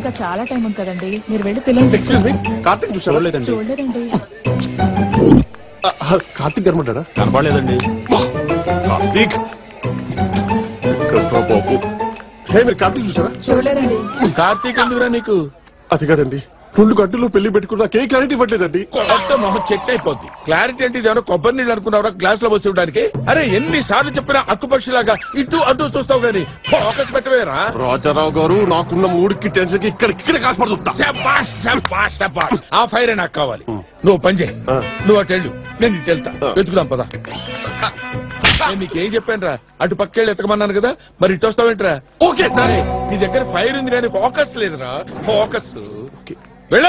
ఇంకా చాలా టైం ఉంది కదండి, మీరు వెళ్ళి పిల్లలు. కార్తీక్ చూడలేదండి. చూడలేదండి. కార్తీక్ కనబడ్డా? కనపడలేదండి. కార్తీక్ బాబు, మీరు కార్తీక్ చూసారా? చూడలేదండి. కార్తీక్ ఎందుకురా నీకు? అది కాదండి, 2 గంటల్లో పెళ్లి పెట్టుకున్నా ఏ క్లారిటీ ఇవ్వట్లేదండి. మొహం చెక్ అయిపోద్ది. క్లారిటీ అంటే ఇదేమో కొబ్బరి నీళ్ళు అనుకున్నావురా గ్లాస్ లో పోసి ఇవ్వడానికి? అరే ఎన్ని సార్లు చెప్పినా అక్కుపక్షిలాగా ఇటు అటు చూస్తావు గానీ ఫోకస్ పెట్టవేరా? రాజారావు గారు, నాకున్న 3కి టెన్షన్ కి ఇక్కడ కాల్పడుతుంటా. ఆ ఫైర్ నాకు కావాలి. నువ్వు పని చేయి, నువ్వు అటు వెళ్ళు, నేను ఇటు వెళ్తా. వెతుకుదాం పదా. నేను నీకేం చెప్పాను రా, అటు పక్కెళ్ళి ఎతకమన్నాను కదా, మరి ఇటు వస్తావేంట్రా? ఓకే సరే. నీ దగ్గర ఫైర్ ఉంది కానీ ఫోకస్ లేదురా. ఫోకస్ వెళ్ళ.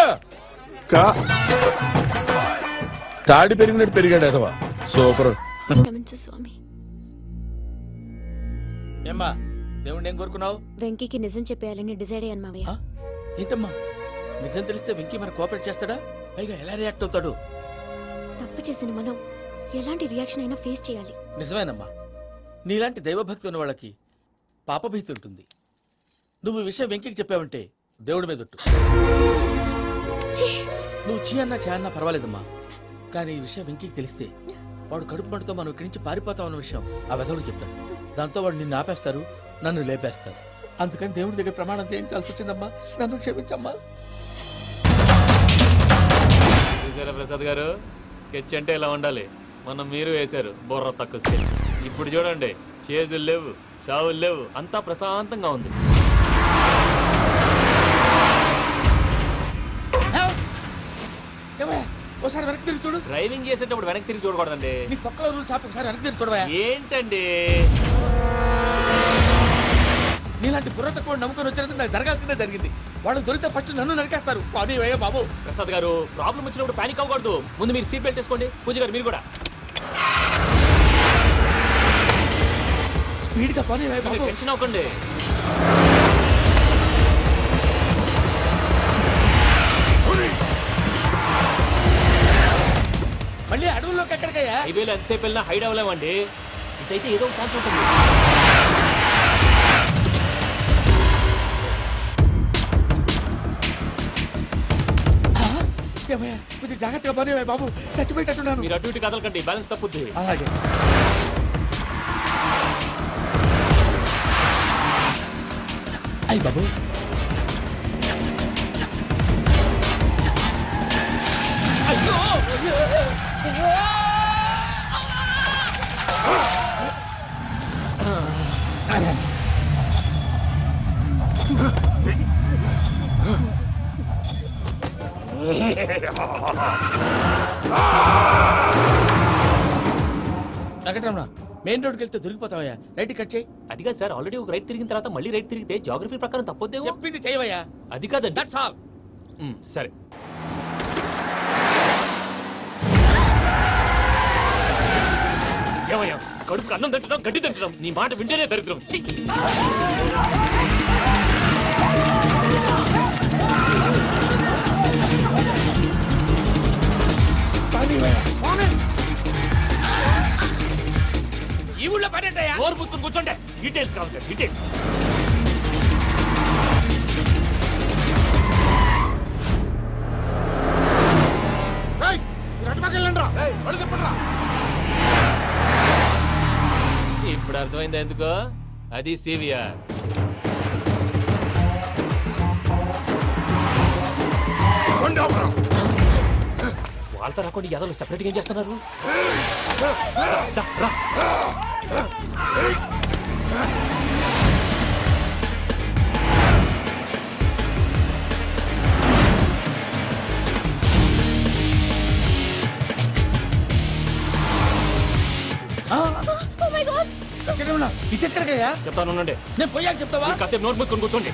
తాడి పెరిగినట్టు పెరిగాడు అదవా. సూపర్. స్వామి ఏమ్మా దేవుణ్ణి ఏం కోరుకున్నావు? వెంకీకి నిజం చెప్పేయాలని డిసైడ్ అయ్యాను మావయ్య. ఏంటమ్మా నిజం తెలిస్తే వెంకీ మరి కోఆపరేట్ చేస్తాడా? పైగా ఎలా రియాక్ట్ అవుతాడు? తప్పు చేసిన మనం ఎలాంటి రియాక్షన్ అయినా ఫేస్ చేయాలి. నిజమేనమ్మా, నీలాంటి దైవభక్తి ఉన్న వాళ్ళకి పాపభీతి ఉంటుంది. నువ్వు ఈ విషయం వెంకీకి చెప్పావంటే దేవుడి మీద ఒట్టు. నువ్వు చీ అన్నా చే అన్నా పర్వాలేదమ్మా, కానీ ఈ విషయం వెంకీకి తెలిస్తే వాడు కడుపు మంటతో మనం ఇక్కడి నుంచి పారిపోతాం అన్న విషయం ఆ వెధవుడికి చెప్తాడు. దాంతో వాడు నిన్ను ఆపేస్తారు, నన్ను లేపేస్తారు. అందుకని దేవుడి దగ్గర ప్రమాణం చేయించాల్సి వచ్చిందమ్మా, నన్ను క్షమించమ్మా. చూసారా ప్రసాద్ గారు, స్కెచ్ అంటే ఇలా ఉండాలి. మనం మీరు వేశారు బుర్ర తక్కువ స్కెచ్. ఇప్పుడు చూడండి, చేజులు లేవు, చావులు లేవు, అంతా ప్రశాంతంగా ఉంది. ఒకసారి వెనక్కి తిరిగి చూడు. డ్రైవింగ్ చేసేటప్పుడు వెనక్కి తిరిగి చూడకూడదండి. నీ తొక్కలో రూల్స్ ఆపి ఒకసారి వెనక్కి తిరిగి చూడవా. ఏంటండి నీలాంటి బుర్ర తక్కువ నమ్ముకొని వచ్చినందుకు నాకు జరగాల్సిందే జరిగింది. వాళ్ళు దొరికితే ఫస్ట్ నన్ను నరికేస్తారు. అదే బాబు. ప్రసాద్ గారు, ప్రాబ్లం వచ్చినప్పుడు పానిక్ అవ్వకూడదు. ముందు మీరు సీట్ బెల్ట్ వేసుకోండి. పూజ గారు మీరు కూడా స్పీడ్ గా పని. టెన్షన్ అవ్వకండి. మళ్ళీ అడవుల్లోకి ఎక్కడికయ్యా? హైవేలో ఎంతసేపు వెళ్ళినా హైడ్ అవ్వలేమండి. ఇదైతే ఏదో ఛాన్స్ ఉంటుంది. కొంచెం జాగ్రత్తగా పని బాబు, చచ్చిపోయేటట్టున్నాను. మీరు అటు ఇటు కదలకండి, బ్యాలెన్స్ తప్పుద్ది. అలాగే. అయ్యి బాబు, అయ్యో వెంకటరమణ, మెయిన్ రోడ్కి వెళ్తే దొరికిపోతావయ్యా. రైట్ కట్ చేయి. అది కాదు సార్, ఆల్రెడీ ఒక రైట్ తిరిగిన తర్వాత మళ్ళీ రైట్ తిరిగితే జాగ్రఫీ ప్రకారం తప్పొద్దేమో. చెప్పింది చేయవయ్యా. అది కాదండి. That's all. సరే. ఏమయ్యా, కడుపుకు అన్నం తింటున్నాం, గడ్డి తింటున్నాం, నీ మాట వింటేనే దరిద్రం. ఈ ఊళ్ళో పని ఏంటయ్యా? నోరు పుస్తకం కూర్చోండి. డీటెయిల్స్ కావాలి సార్, డీటెయిల్స్. ఇప్పుడు అర్థమైంది ఎందుకో. అది సివిఆర్. వాళ్ళతో రాకుండా యాదవ్ సెపరేట్ గా ఏం చేస్తున్నారు? ఇటెక్కడికయ్యా? చెప్తాను, నేను పోయాక చెప్తావా? కాసేపు నోట్ మూసుకొని కూర్చోండి.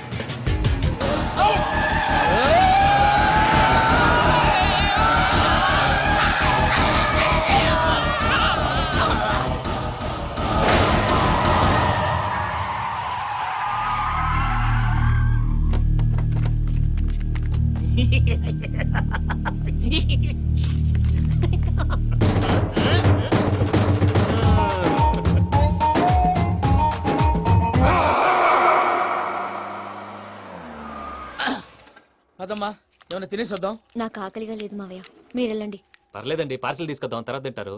పదమ్మా ఏమైనా తినేసి వద్దాం. నాకు ఆకలిగా లేదు మావయ్య, మీరు వెళ్ళండి. పర్లేదండి, పార్సిల్ తీసుకొద్దాం, తర్వాత తింటారు.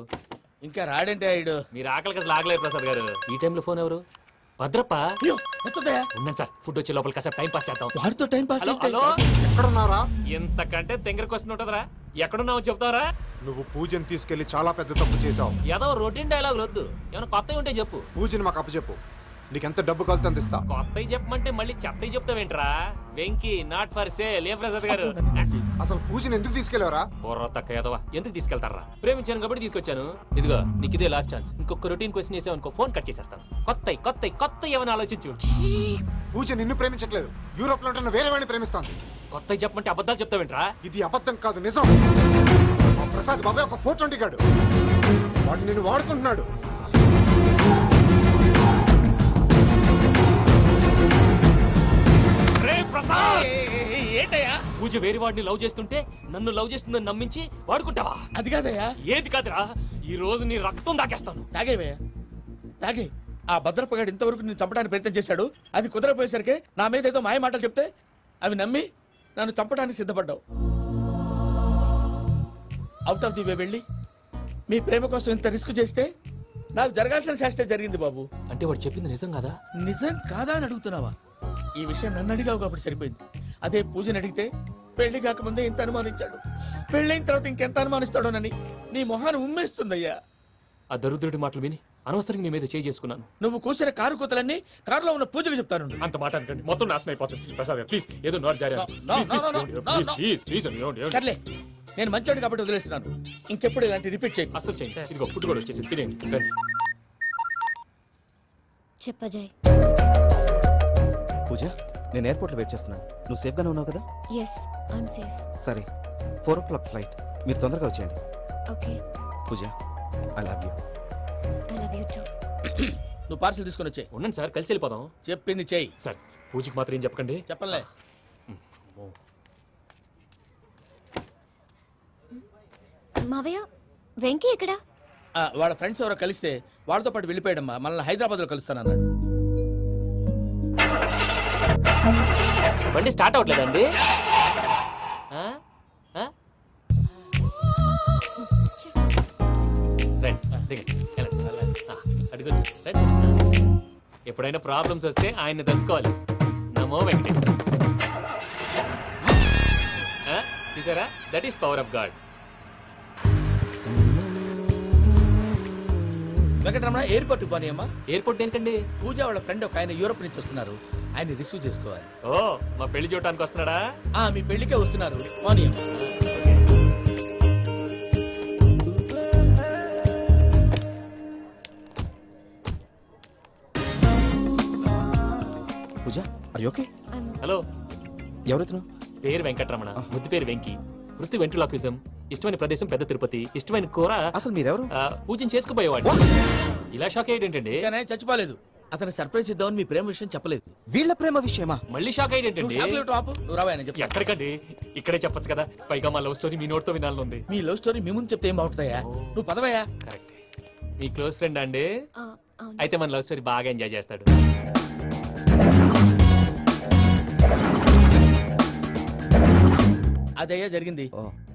ఇంకా రాడంటే ఆయుడు. మీరు ఆకలికి అసలు ఆగలేదు ప్రసాద్ గారు. ఈ టైంలో ఫోన్ ఎవరు? భద్రప్ప. అయ్యో ఎత్తదయ్యా. ఉన్నాను సార్, ఫుడ్ వచ్చే లోపల కాసేపు టైం పాస్ చేద్దాం. వాడితో టైం పాస్. హలో హలో, ఎక్కడున్నారా? ఎంతకంటే తెంగర క్వశ్చన్ ఉంటుందిరా. ఎక్కడున్నావు చెప్తావరా? నువ్వు పూజని తీసుకెళ్లి చాలా పెద్ద తప్పు చేశావు. ఏదో రొటీన్ డైలాగ్ వద్దు, ఏమైనా కొత్తవి ఉంటే చెప్పు. పూజని మాకు అప్పచెప్పు, నీకెంత డబ్బు కలితే అంత ఇస్తా. కొత్తవి చెప్పమంటే మళ్ళీ చెత్తవి చెప్తావేంట్రా? Venky not for sale. ఏ ప్రసాద్ గారు? అసలు పూజని ఎందుకు తీసుకెళ్లేవరా? బుర్ర తక్క ఏదవా, ఎందుకు తీసుకెళ్తారా? ప్రేమించాను కాబట్టి తీసుకొచ్చాను. ఇదిగో నీకు ఇదే లాస్ట్ ఛాన్స్. ఇంకొక రొటీన్ క్వశ్చన్ చేసావు అనుకో, ఫోన్ కట్ చేసేస్తాను. కొత్త ఏమైనా ఆలోచించు. పూజ నిన్ను ప్రేమించట్లేదు, యూరోప్ లో ఉంటున్న వేరే వాడిని ప్రేమిస్తాంది. కొత్తవి చెప్పమంటే అబద్ధాలు చెప్తావేంట్రా? ఇది అబద్ధం కాదు, నిజం. మా ప్రసాద్ బాబాయ్ ఒక 420 గాడు, వాడు నిన్ను వాడుకుంటున్నాడు. ఏంటయ్యా? పూజ వేరే వాడిని లవ్ చేస్తుంటే నన్ను లవ్ చేస్తుందని నమ్మించి వాడుకుంటావా? అది కాదయ్యా. ఏది కాదురా, ఈ రోజు నీ రక్తం దాకేస్తాను. తాగేవయ్యా తాగే. ఆ భద్రపగాడు ఇంతవరకు నేను చంపడానికి ప్రయత్నం చేశాడు. అది కుదరపోయేసరికి నా మీద ఏదో మాయ మాటలు చెప్తే అవి నమ్మి నన్ను చంపడానికి సిద్ధపడ్డావు. అవుట్ ఆఫ్ ది వే వెళ్ళి మీ ప్రేమ కోసం ఇంత రిస్క్ చేస్తే నాకు జరగాల్సిన శాస్త్రే జరిగింది బాబు. అంటే వాడు చెప్పింది నిజం కదా? నిజం కాదా అని అడుగుతున్నావా? ఈ విషయం నన్ను అడిగావు కాబట్టి సరిపోయింది. అదే పూజని అడిగితే పెళ్లి కాకముందే ఇంత అనుమానించాడు, పెళ్ళైన తర్వాత ఇంకెంత అనుమానిస్తాడోనని నీ మొహాన్ని ఉమ్మేస్తుందయ్యా. ఆ దరిద్రుడి మాటలు విని అనవసరంగా నీ మీద చేయి చేసుకున్నాను. నువ్వు కూసిన కారు కూతలన్నీ కారులో ఉన్న పూజకు చెప్తాను. అంత మాట అనకండి, మొత్తం నాశనం అయిపోతుంది. ప్రసాద్ గారు ప్లీజ్, ఏదో నోరు జారీ. సర్లే, నేను మంచోడు కాబట్టి వదిలేస్తున్నాను. ఇంకెప్పుడు ఇలాంటి రిపీట్ చేయకు. అసలు చేయండి. ఇదిగో ఫుడ్ కూడా వచ్చేసి తినేయండి. రండి. చెప్పజాయ్. పూజ, నేను ఎయిర్పోర్ట్లో వెయిట్ చేస్తున్నాను. నువ్వు సేఫ్గానే ఉన్నావు కదా? Yes, I'm safe. సరే, 4 o'clock ఫ్లైట్. మీరు తొందరగా వచ్చేయండి. Okay. Pooja, I love you. I love you too. నువ్వు పార్సల్ తీసుకొని వచ్చే. ఉండండి సార్, కలిసి వెళ్ళిపోదాం. చెప్పింది చెయ్యి. సార్ పూజకి మాత్రం ఏం చెప్పకండి. చెప్పలే. మావయ్య, వెంకీ ఎక్కడా? వాళ్ళ ఫ్రెండ్స్ ఎవరో కలిస్తే వాళ్ళతో పాటు వెళ్ళిపోయాడమ్మా. మనల్ని హైదరాబాద్లో కలుస్తానన్నాడు. బండి స్టార్ట్ అవ్వట్లేదండి. ఎప్పుడైనా ప్రాబ్లమ్స్ వస్తే ఆయన్ని తెలుసుకోవాలి. నమో వెంకటేశ్వర. చూసారా, that is power of God. Venkataramana, airport పోనీ అమ్మా. ఎయిర్పోర్ట్ ఏంటండి? పూజ వాళ్ళ ఫ్రెండ్ ఒక ఆయన యూరోప్ నుంచి వస్తున్నారు, ఆయన రిసీవ్ చేసుకోవాలి. ఓ, మా పెళ్లి చూడటానికి వస్తున్నాడా? మీ పెళ్లికే వస్తున్నారు. పోనీ అమ్మా. పూజ, ఆర్ యు ఓకే? హలో, ఎవరెత్తును? పేరు వెంకటరమణ, ముద్దు పేరు వెంకీ, వృత్తి వెంట్రులాక్విజం, ఇష్టమైన ప్రదేశం పెద్ద తిరుపతి, ఇష్టమైన కూర. అసలు మీరెవరు? పూజను చేసుకుపోయేవాడు. ఇలా షాక్ అయ్యేటండి. కానీ చచ్చిపోలేదు. అతను సర్ప్రైజ్ ఇద్దామని మీ ప్రేమ విషయం చెప్పలేదు. వీళ్ళ ప్రేమ విషయమా? మళ్ళీ షాక్ అయ్యేటండి. నువ్వు రావాయని చెప్పి. ఎక్కడికండి, ఇక్కడే చెప్పొచ్చు కదా. పైగా మా లవ్ స్టోరీ మీ నోట్తో వినాలనుంది. మీ లవ్ స్టోరీ మీ ముందు చెప్తే ఏం బాగుంటుందయ్యా? నువ్వు పదవయ్యా. కరెక్ట్. మీ క్లోజ్ ఫ్రెండ్ అండి? అయితే మన లవ్ స్టోరీ బాగా ఎంజాయ్ చేస్తాడు. అదయ్యా జరిగింది.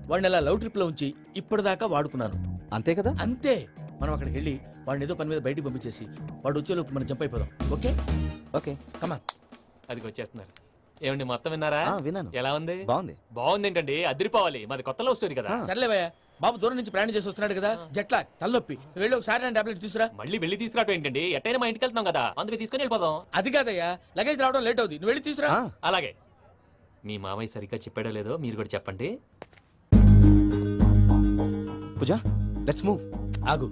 వాడిని అలా లవ్ ట్రిప్ లో ఉంచి ఇప్పటిదాకా వాడుకున్నాను. అంతే కదా? అంతే. మనం అక్కడికి వెళ్ళి వాడిని ఏదో పని మీద బయటికి పంపించేసి వాడు వచ్చేలోపు మనం జంప్ అయిపోదాం. ఓకే ఓకే, కమాన్. అది వచ్చేస్తున్నారు. ఏమండి, మొత్తం విన్నారా? విన్నాను. ఎలా ఉంది? బాగుంది. బాగుంది ఏంటండి, అదిరిపోవాలి. మాది కొత్త లవ్ స్టోరీ కదా. సర్లేవయ్యా, బాబు దూరం నుంచి ప్రయాణం చేసి వస్తున్నాడు కదా, జట్లా తలనొప్పి. వెళ్ళి ఒకసారి టాబ్లెట్ తీసుకురా. మళ్ళీ వెళ్ళి తీసుకురావటం ఏంటండి? ఎట్టైనా మా ఇంటికి వెళ్తున్నాం కదా, అందుకే తీసుకొని వెళ్ళిపోదాం. అది కాదయ్యా, లగేజ్ రావడం లేట్ అవుతుంది. నువ్వు వెళ్ళి తీసుకురా. అలాగే. మీ మామయ్య సరిగ్గా చెప్పాడో లేదో మీరు కూడా చెప్పండి. పూజ, లెట్స్ మూవ్. ఆగు,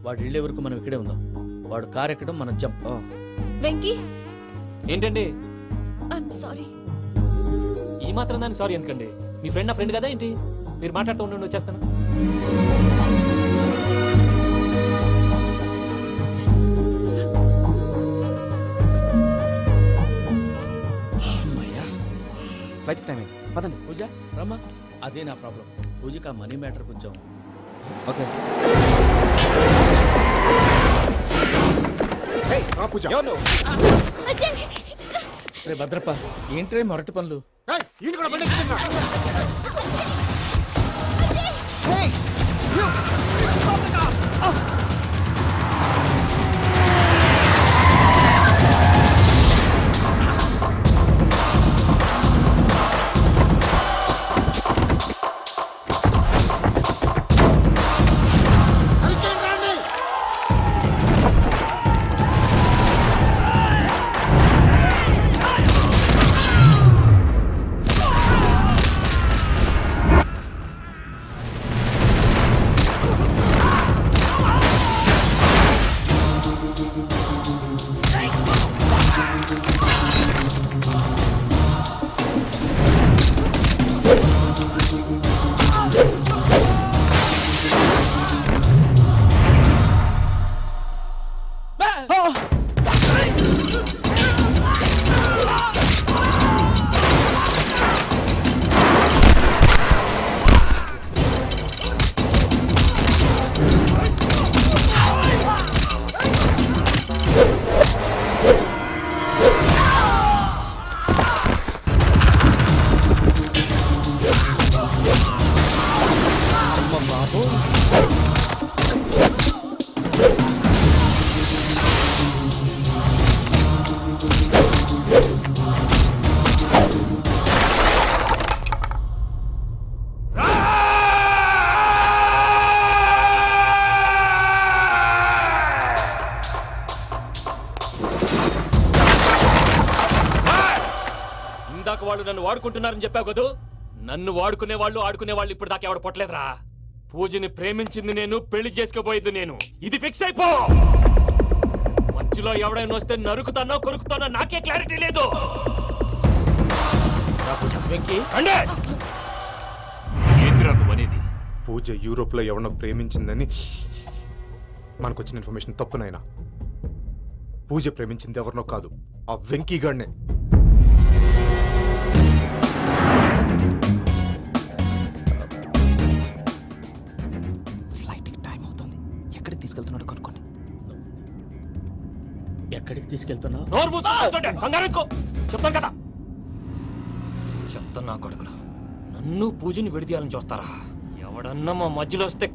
వాడు వెళ్ళే వరకు మనం ఇక్కడే ఉందాం. వాడు కార్ ఎక్కడం, మనం జంప్. వెంకీ, ఏంటండి ఐఎమ్ సారీ. ఈ మాత్రం దాన్ని సారీ ఎందుకండి? మీ ఫ్రెండ్ నా ఫ్రెండ్ కదా ఏంటి? మీరు మాట్లాడుతూ ఉండండి, వచ్చేస్తాను. ఫ్లైట్ టైం అయింది, పదండి. పూజ రమ్మా. అదే నా ప్రాబ్లం. పూజకి ఆ మనీ మ్యాటర్ కొంచెం. ఓకే. పూజ, రే భద్రప్ప, ఏంట్రే మొరటి పనులు? ఈయన కూడా బండి ఎక్కుతున్నా. వాళ్ళు నన్ను వాడుకుంటున్నారని చెప్పావు కదూ. నన్ను వాడుకునే వాళ్ళు ఆడుకునే వాళ్ళు ఇప్పుడు దాకా ఎవడ పొట్టలేదురా. పూజని ప్రేమించింది నేను, పెళ్లి చేసుకోబోయేది నేను. ఇది ఫిక్స్ అయిపో. మధ్యలో ఎవడైనా వస్తే నరుకుతానో కొరుకుతానో నాకే క్లారిటీ లేదు. ఏంద్రా నువ్వు అనేది? పూజ యూరోప్ లో ఎవరినో ప్రేమించిందని మనకొచ్చిన ఇన్ఫర్మేషన్ తప్పునైనా. పూజ ప్రేమించింది ఎవరినో కాదు, ఆ వెంకీగాడినే. ఎక్కడికి తీసుకెళ్తున్నాడు కనుక్కోండి. ఎక్కడికి తీసుకెళ్తున్నావు? చెప్తాను కదా. చెప్తాను నా కొడుకులు. నన్ను పూజని విడిదీయాలని చూస్తారా? ఎవడన్నా మా మధ్యలో వస్తే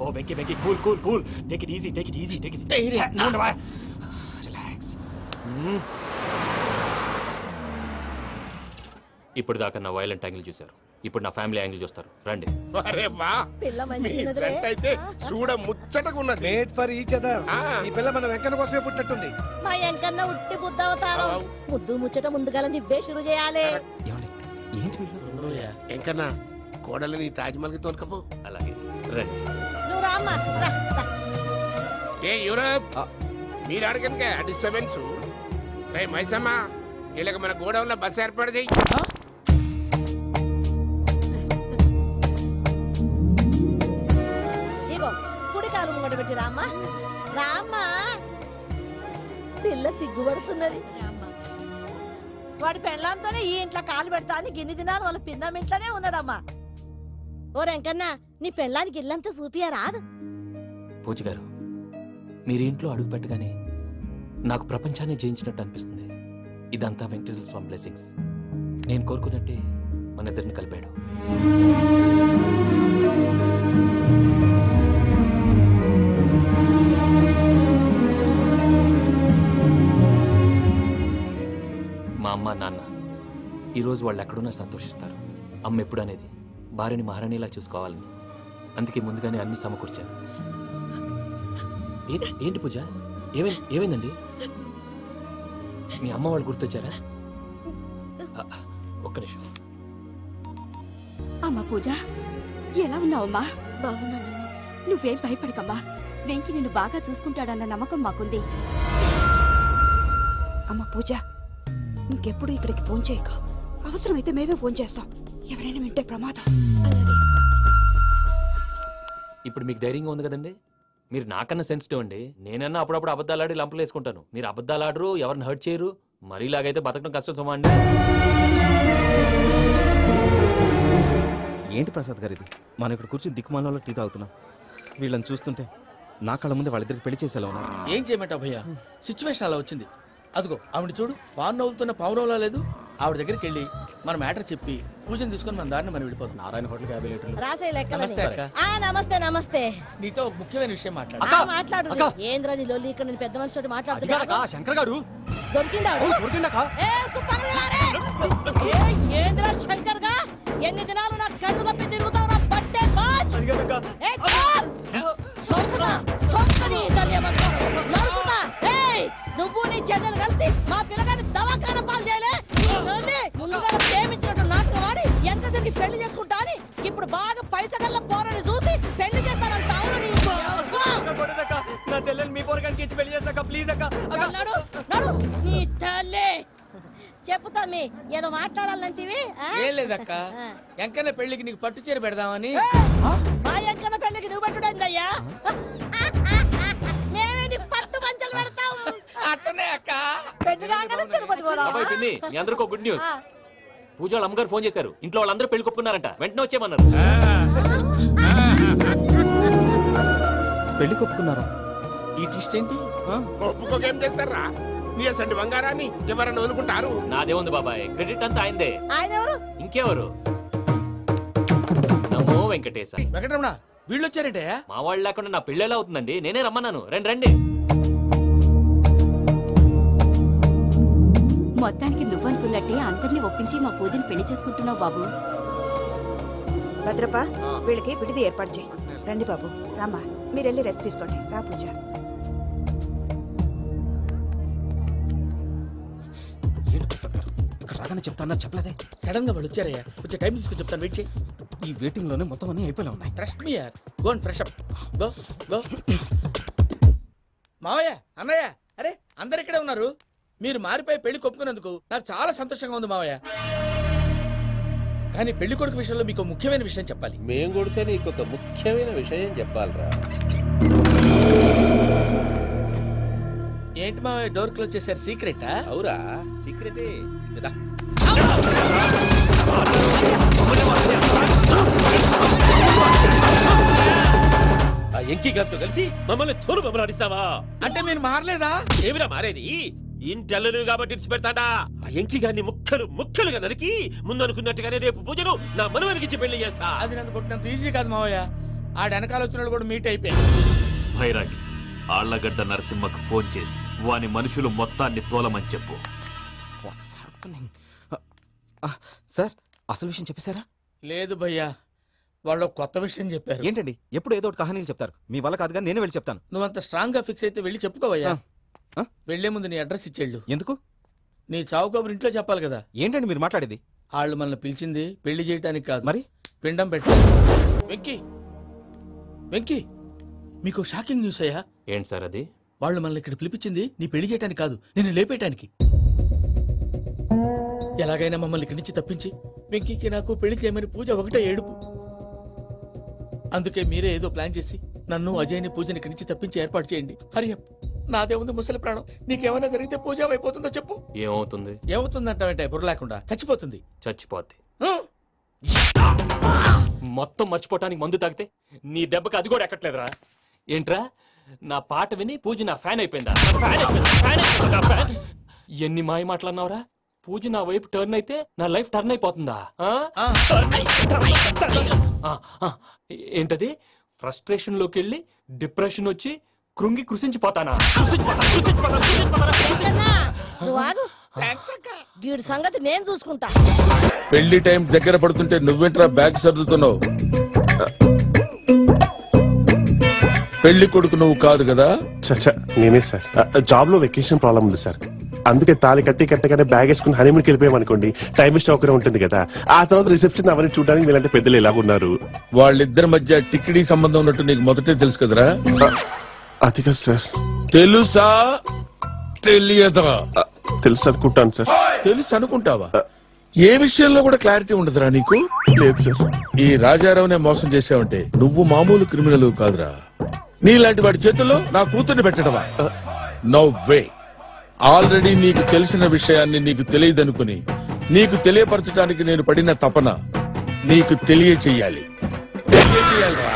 ఓ Venky Venky cool cool cool. Take it easy, take it easy, take it easy. Relax. ఇప్పుడు దాకా నా వైలెంట్ యాంగిల్ చూశారు, ఇప్పుడు నా ఫ్యామిలీ యాంగిల్ చూస్తారు. రండి. అరే వా, అయితే చూడ ముచ్చటగా ఉన్నది. Made for each other. ఈ పిల్ల మన వెంకన్న కోసమే పుట్టినట్టుంది. మా వెంకన్న ఉట్టి బుద్ధ అవతారం. ముద్దు ముచ్చట ముందుగా నువ్వే షురు చేయాలి. వెంకన్న కోడలని తాజ్మహల్ కి తోలుకపో. అలాగే రండి. నువ్వు రామ్మా. ఏ యూరప్, మీరు అడగనుక డిస్టర్బెన్స్. రే మైసమ్మ, వీళ్ళకి మన గోడౌన్ లో బస్సు ఏర్పాటు చేయి. కుడికాలు ముంగట పెట్టి రామ్మా. రామ్మా, పిల్ల సిగ్గుపడుతున్నది. వాడి పెళ్ళంతోనే ఈ ఇంట్లో కాలు పెడతా అని గిన్ని దినాలు వాళ్ళ పిన్నం ఇంట్లోనే ఉన్నాడమ్మా. ఓ వెంకన్న, నీ పెళ్ళానికి ఇల్లంతా చూపియా రాదు? పూజ గారు, మీరు ఇంట్లో అడుగు పెట్టగానే నాకు ప్రపంచాన్ని జయించినట్టు అనిపిస్తుంది. ఇదంతా వెంకటేశ్వర స్వామి బ్లెస్సింగ్స్. నేను కోరుకున్నట్టే మన ఇద్దరిని కలిపాడు. మా అమ్మ నాన్న ఈరోజు వాళ్ళు ఎక్కడున్నా సంతోషిస్తారు. అమ్మ ఎప్పుడు అనేది భార్యని మహారాణిలా చూసుకోవాలని, అందుకే ముందుగానే అన్ని సమకూర్చాను. ఏంటి పూజ, ఏమైందండి? మీ అమ్మ వాళ్ళు గుర్తొచ్చారా? ఒక్క నిమిషం. అమ్మా పూజ, ఎలా ఉన్నావమ్మా? బాగున్నానమ్మా. నువ్వేం భయపడకమ్మా. వెంకి నిన్ను బాగా చూసుకుంటాడన్న నమ్మకం మాకుంది. అమ్మ పూజ, ఇంకెప్పుడు ఇక్కడికి ఫోన్ చేయక. అవసరమైతే మేమే ఫోన్ చేస్తాం. ఎవరైనా వింటే ప్రమాదం. ఇప్పుడు మీకు ధైర్యంగా ఉంది కదండి. మీరు నాకన్నా సెన్సిటివ్ అండి. నేనన్నా అప్పుడప్పుడు అబద్ధాలు ఆడి లంపలు వేసుకుంటాను. మీరు అబద్ధాలు ఆడరు, ఎవరిని హర్ట్ చేయరు. మరీలాగైతే బతకడం కష్టం సుమా అండి. ఏంటి ప్రసాద్ గారు ఇది? మనం ఇక్కడ కూర్చొని దిక్కుమాలలో టీ తాగుతున్నాం. వీళ్ళని చూస్తుంటే నా కళ్ళ ముందే వాళ్ళిద్దరికి పెళ్లి చేసేలా ఉన్నారు. ఏం చేయమంటావు భయ్యా? సిచ్యువేషన్ అలా వచ్చింది. అదిగో ఆవిడ చూడు పాను నవ్వుతున్న పావునవ్వులా లేదు. ఆవిడ దగ్గరికి వెళ్ళి మన మ్యాటర్ చెప్పి పూజను తీసుకొని మన దారిని మనం వెళ్ళిపోతాం. నారాయణ హోటల్ 50 లీటర్లు. నమస్తే అక్క. నమస్తే నమస్తే. నీతో ఒక ముఖ్యమైన విషయం మాట్లాడు. ఏంద్రా నీ లొల్లి ఇక్కడ నేను పెద్ద మనిషితో మాట్లాడుతున్నా. శంకర్ గారు దొరికిందాడు. ఏంద్రా శంకర్ గా ఎన్ని దినాలు నా కళ్ళు కప్పి తిరుగుతావు నా బట్టే బాచ్. నువ్వు నీ చెల్లెలు కలిసి మా పిల్లగాని దవాఖాన పాలు చేయలే. ముందుగా ప్రేమించినట్టు నాటకం ఆడి ఎంత తిరిగి పెళ్లి చేసుకుంటా అని ఇప్పుడు బాగా పైసగల్ల పోరని చూసి పెళ్లి చేస్తానంట. నా చెల్లెలు మీ పోరగానికి ఇచ్చి పెళ్లి చేస్తాక ప్లీజ్ అక్క. నీ తల్లి చెప్పుతా మీ ఏదో మాట్లాడాలంటివి. ఏం లేదక్క, ఎంకన్న పెళ్లికి నీకు పట్టు చీర పెడదామని. మా ఎంకన్న పెళ్లికి నువ్వు పెట్టుడైందయ్యా. మేమే నీ పట్టు పంచలు పెడతాం. అట్టనే అక్క. మీ అందరికీ గుడ్ న్యూస్. పూజ వాళ్ళ అమ్మగారు ఫోన్ చేశారు. ఇంట్లో వాళ్ళందరూ పెళ్లి కొప్పుకున్నారంట. వెంటనే వచ్చేయమన్నారు. పెళ్లి కొప్పుకున్నారా? ఈ ట్విస్ట్ ఏంటి? ఒప్పుకోకేం చేస్తారా? నీ అసంటి బంగారాన్ని ఎవరన్నా వదులుకుంటారు? నాదేముంది బాబాయ్, క్రెడిట్ అంతా ఆయనదే. ఆయన ఎవరు? ఇంకెవరు? నమో వెంకటేశ. వెంకటరమణ వీళ్ళు వచ్చారంటే మా వాళ్ళు లేకుండా నా పెళ్ళి ఎలా అవుతుందండి? నేనే రమ్మన్నాను. రండి. మొత్తానికి నువ్వనుకున్నట్టే అందరినీ ఒప్పించి మా పూజని పెళ్లి చేసుకుంటున్నావు బాబు. భద్రప్ప వీళ్ళకి విడిది ఏర్పాటు చేయి. రండి బాబు. రామ్మా మీరు వెళ్ళి రెస్ట్ తీసుకోండి. రా పూజ. ఏంటి ప్రసాద్ గారు ఇక్కడ రాగానే చెప్తాను చెప్పలేదే? సడన్ గా వాళ్ళు వచ్చారయ్యా. కొంచెం టైం తీసుకుని చెప్తాను. వెయిట్ చేయి. ఈ వెయిటింగ్ లోనే మొత్తం అన్ని అయిపోయినా ఉన్నాయి. ట్రస్ట్ మీ యార్. Go and fresh up. Go. మావయ్య, అన్నయ్య, అరే అందరు ఇక్కడే ఉన్నారు. మీరు మారిపోయి పెళ్లి కొప్పుకున్నందుకు నాకు చాలా సంతోషంగా ఉంది మావయ్య. కానీ పెళ్లి కొడుకు విషయంలో మీకు ముఖ్యమైన విషయం చెప్పాలి. మేం కొడితే నీకు ఒక ముఖ్యమైన విషయం చెప్పాలిరా. ఏంటి మావయ్య డోర్ క్లోజ్ చేశారు? సీక్రెటా? అవురా, సీక్రెటే. కదా ఆ ఎంకి గారితో కలిసి మమ్మల్ని తోలు బొమ్మలాడిస్తావా? అంటే మీరు మారలేదా? ఏమిరా మారేది? ఇంటల్లు కాబట్టి ఇడిచి పెడతాడా? ఆ ఎంకి గారిని ముక్కలుగా నరికి ముందు అనుకున్నట్టుగానే రేపు పూజను నా మనవనికి ఇచ్చి పెళ్లి చేస్తా. అది నన్ను కొట్టినంత ఈజీ కాదు మావయ్య. ఆ వెనకాల వచ్చిన కూడా మీట్ అయిపోయాడు. భైరాగి ఆళ్లగడ్డ నరసింహకు ఫోన్ చేసి వాని మనుషులు మొత్తాన్ని తోలమని చెప్పు. సార్ అసలు విషయం చెప్పేశారా? లేదు భయ్యా, వాళ్ళు కొత్త విషయం చెప్పారు. ఏంటండి ఎప్పుడు ఏదో ఒకటి కహానీలు చెప్తారు. మీ వల్ల కాదుగా, నేనే వెళ్ళి చెప్తాను. నువ్వంత స్ట్రాంగ్ గా ఫిక్స్ అయితే వెళ్ళి చెప్పుకోవయ్యా. వెళ్లే ముందు నీ అడ్రస్ ఇచ్చేళ్ళు. ఎందుకు? నీ చావు కబురు ఇంట్లో చెప్పాలి కదా. ఏంటండి మీరు మాట్లాడేది? వాళ్ళు మనల్ని పిలిచింది పెళ్లి చేయటానికి కాదు, మరి పిండం పెట్టి. వెంకీ మీకు షాకింగ్ న్యూస్ అయ్యా. ఏంటి సార్ అది? వాళ్ళు మనల్ని ఇక్కడ పిలిపించింది నీ పెళ్లి చేయటానికి కాదు, నేను లేపేయటానికి. ఎలాగైనా మమ్మల్ని ఇక్కడి నుంచి తప్పించి వెంకీకి నాకు పెళ్లి చేయమని పూజ ఒకటే ఏడుపు. అందుకే మీరే ఏదో ప్లాన్ చేసి నన్ను అజయ్ని పూజని ఇక్కడి నుంచి తప్పించి ఏర్పాటు చేయండి. హరియప్. నాదే ఉంది ముసలి ప్రాణం. నీకేమైనా జరిగితే పూజ అయిపోతుందో చెప్పు. ఏమవుతుంది? ఏమవుతుందంటే బుర్ర లేకుండా చచ్చిపోతుంది. చచ్చిపోద్ది. మొత్తం మర్చిపోవటానికి మందు తాగితే నీ దెబ్బకి అది కూడా ఎక్కట్లేదురా. ఏంట్రా నా పాట విని పూజ నా ఫ్యాన్ అయిపోయిందా? ఎన్ని మాయ మాట్లాడినావురా? పూజ నా వైపు టర్న్ అయితే నా లైఫ్ టర్న్ అయిపోతుందా? ఏంటది? ఫ్రస్ట్రేషన్ లోకి వెళ్ళి డిప్రెషన్ వచ్చి కృంగి కృషించిపోతానా? వీడి సంగతి నేను చూసుకుంటా. పెళ్లి టైం దగ్గర పడుతుంటే నువ్వేంట్రా బ్యాగ్ సర్దుతున్నావు? పెళ్లి కొడుకు నువ్వు కాదు కదా? నేనే సార్. జాబ్ లో వెకేషన్ ప్రాబ్లం ఉంది సార్. అందుకే తాళి కట్టగానే బ్యాగ్ వేసుకుని హనీమూన్కి వెళ్ళిపోయాం అనుకోండి, టైం వేస్ట్ అవ్వకుండా ఉంటుంది కదా. ఆ తర్వాత రిసెప్షన్ అవన్నీ చూడడానికి వీళ్ళంటే పెద్దలు ఎలాగున్నారు. వాళ్ళిద్దరి మధ్య టిక్కిడీ సంబంధం ఉన్నట్టు నీకు మొదటే తెలుసు కదరా? అది కాదు సార్. తెలుసా తెలియదా? తెలుసు అనుకుంటాను సార్. తెలుసు అనుకుంటావా? ఏ విషయంలో కూడా క్లారిటీ ఉండదురా నీకు? లేదు సార్. ఈ రాజారావునే మోసం చేసావంటే నువ్వు మామూలు క్రిమినల్ కాదురా. నీలాంటి వాడి చేతుల్లో నా కూతుర్ని పెట్టడమా? No way. ఆల్రెడీ నీకు తెలిసిన విషయాన్ని నీకు తెలియదనుకుని నీకు తెలియపరచడానికి నేను పడిన తపన నీకు తెలియచేయాలి. తెలియచేయాలిరా.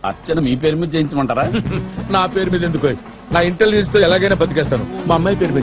అర్చన మీ పేరు మీద చేయించమంటారా? నా పేరు మీద ఎందుకు? నా ఇంటెలిజెన్స్ తో ఎలాగైనా బతికేస్తాను. మా అమ్మాయి పేరు మీద